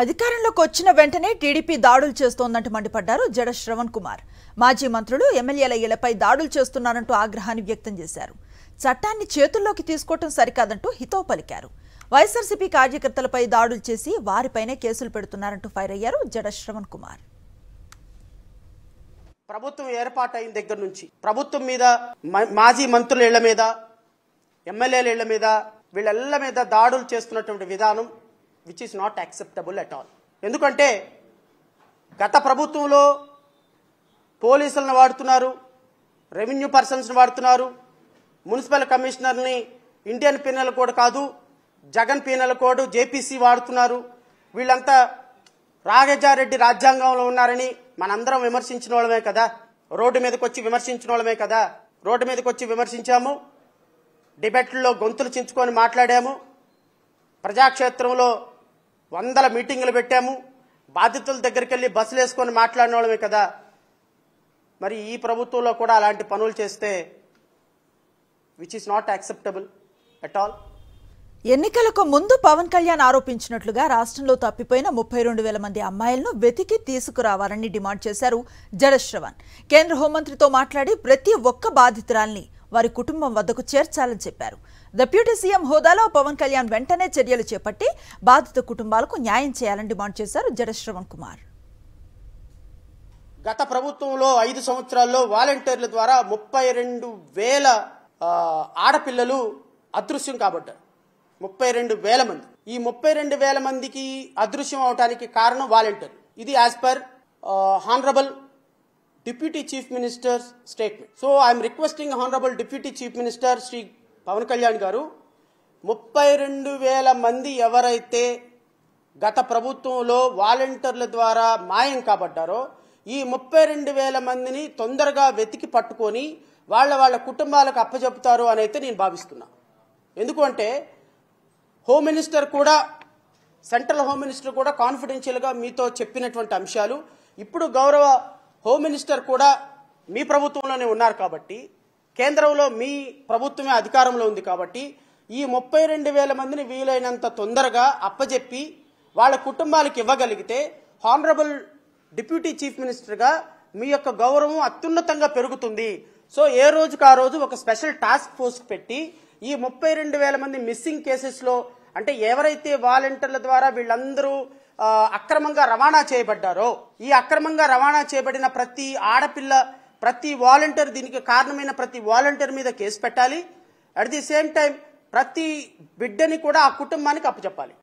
అధికారంలోకి వచ్చిన వెంటనే టీడీపీ దాడులు చేస్తోందంటూ మండిపడ్డారు జడ శ్రవణ్ కుమార్. మాజీ మంత్రులు ఎమ్మెల్యేల ఇళ్లపై దాడులు చేస్తున్నారంటూ ఆగ్రహాన్ని వ్యక్తం చేశారు. చట్టాన్ని చేతుల్లోకి తీసుకోవడం సరికాదంటూ హితవు పలికారు. వైఎస్ఆర్సీపీ కార్యకర్తలపై దాడులు చేసి వారిపైనే కేసులు పెడుతున్నారంటూ ఫైర్ అయ్యారు జడ శ్రవణ్ కుమార్. ప్రభుత్వం ఏర్పాటైన దగ్గర నుంచి ప్రభుత్వం మీద మాజీ మంత్రుల ఇళ్ల మీద ఎమ్మెల్యేల ఇళ్ల మీద వీళ్ళ మీద దాడులు చేస్తున్నటువంటి విధానం which is not acceptable at all. ఎందుకంటే గత ప్రభుత్వంలో పోలీసులను వాడుతున్నారు, రెవెన్యూ పర్సన్స్ని వాడుతున్నారు, మున్సిపల్ కమిషనర్ని ఇండియన్ పీనల్ కోడ్ కాదు జగన్ పీనల్ కోడ్ జేపీసీ వాడుతున్నారు. వీళ్ళంతా రాఘజారెడ్డి రాజ్యాంగంలో ఉన్నారని మనందరం విమర్శించిన వాళ్ళమే కదా, రోడ్డు మీదకి వచ్చి విమర్శించిన వాళ్ళమే కదా. రోడ్డు మీదకి వచ్చి విమర్శించాము, డిబేట్లలో గొంతులు చించుకొని మాట్లాడాము, ప్రజాక్షేత్రంలో 100 మీటింగులు పెట్టాము, బాధితుల దగ్గరికి వెళ్ళి బస్సులు వేసుకొని మాట్లాడిన వాళ్ళమే కదా. మరి ఈ ప్రభుత్వంలో కూడా అలాంటి పనులు చేస్తే which is not acceptable at all. ఎన్నికలకు ముందు పవన్ కళ్యాణ్ ఆరోపించినట్లుగా రాష్ట్రంలో తప్పిపోయిన 32,000 మంది అమ్మాయిలను వెతికి తీసుకురావాలని డిమాండ్ చేశారు జడ శ్రవణ్. కేంద్ర హోంమంత్రితో మాట్లాడి ప్రతి ఒక్క బాధితురాల్ని వారి కుటుంబం వద్దకు చేర్చాలని చెప్పారు. డిప్యూటీ సీఎం హోదాలో పవన్ కళ్యాణ్ వెంటనే చర్యలు చేపట్టి బాధిత కుటుంబాలకు న్యాయం చేయాలని డిమాండ్ చేశారు జడ శ్రవణ్ కుమార్. గత ప్రభుత్వంలో 5 సంవత్సరాల్లో వాలంటీర్ల ద్వారా 32,000 ఆడపిల్లలు అదృశ్యం కాబట్టారు. 32,000 మంది. ఈ 32,000 మందికి అదృశ్యం అవడానికి కారణం వాలంటీర్. ఇది as per honourable deputy chief minister statement. So I'm requesting honourable deputy chief minister Shri Pawan Kalyan గారు, 32,000 మంది ఎవరైతే గత ప్రభుత్వంలో వాలంటీర్ల ద్వారా మాయం కాబడ్డారో ఈ 32,000 మందిని తొందరగా వెతికి పట్టుకొని వాళ్ళ కుటుంబాలకు అప్పచెపుతారు అని అయితే నేను భావిస్తున్నా. ఎందుకంటే హోమ్ మినిస్టర్ కూడా, సెంట్రల్ హోమ్ మినిస్టర్ కూడా కాన్ఫిడెన్షియల్గా మీతో చెప్పినటువంటి అంశాలు ఇప్పుడు గౌరవ హోమ్ మినిస్టర్ కూడా మీ ప్రభుత్వంలోనే ఉన్నారు కాబట్టి, కేంద్రంలో మీ ప్రభుత్వమే అధికారంలో ఉంది కాబట్టి ఈ 32,000 మందిని వీలైనంత తొందరగా అప్పజెప్పి వాళ్ళ కుటుంబాలకు ఇవ్వగలిగితే హానరబుల్ డిప్యూటీ చీఫ్ మినిస్టర్గా మీ యొక్క గౌరవం అత్యున్నతంగా పెరుగుతుంది. సో ఏ రోజుకు ఆ రోజు ఒక స్పెషల్ టాస్క్ ఫోర్స్ పెట్టి ఈ 32,000 మంది మిస్సింగ్ కేసెస్లో, అంటే ఎవరైతే వాలంటీర్ల ద్వారా వీళ్ళందరూ అక్రమంగా రవాణా చేయబడ్డారో ఈ అక్రమంగా రవాణా చేయబడిన ప్రతి ఆడపిల్ల, ప్రతి వాలంటీర్, దీనికి కారణమైన ప్రతి వాలంటీర్ మీద కేసు పెట్టాలి. అట్ ది సేమ్ టైం ప్రతి బిడ్డని కూడా ఆ కుటుంబానికి అప్పచెప్పాలి.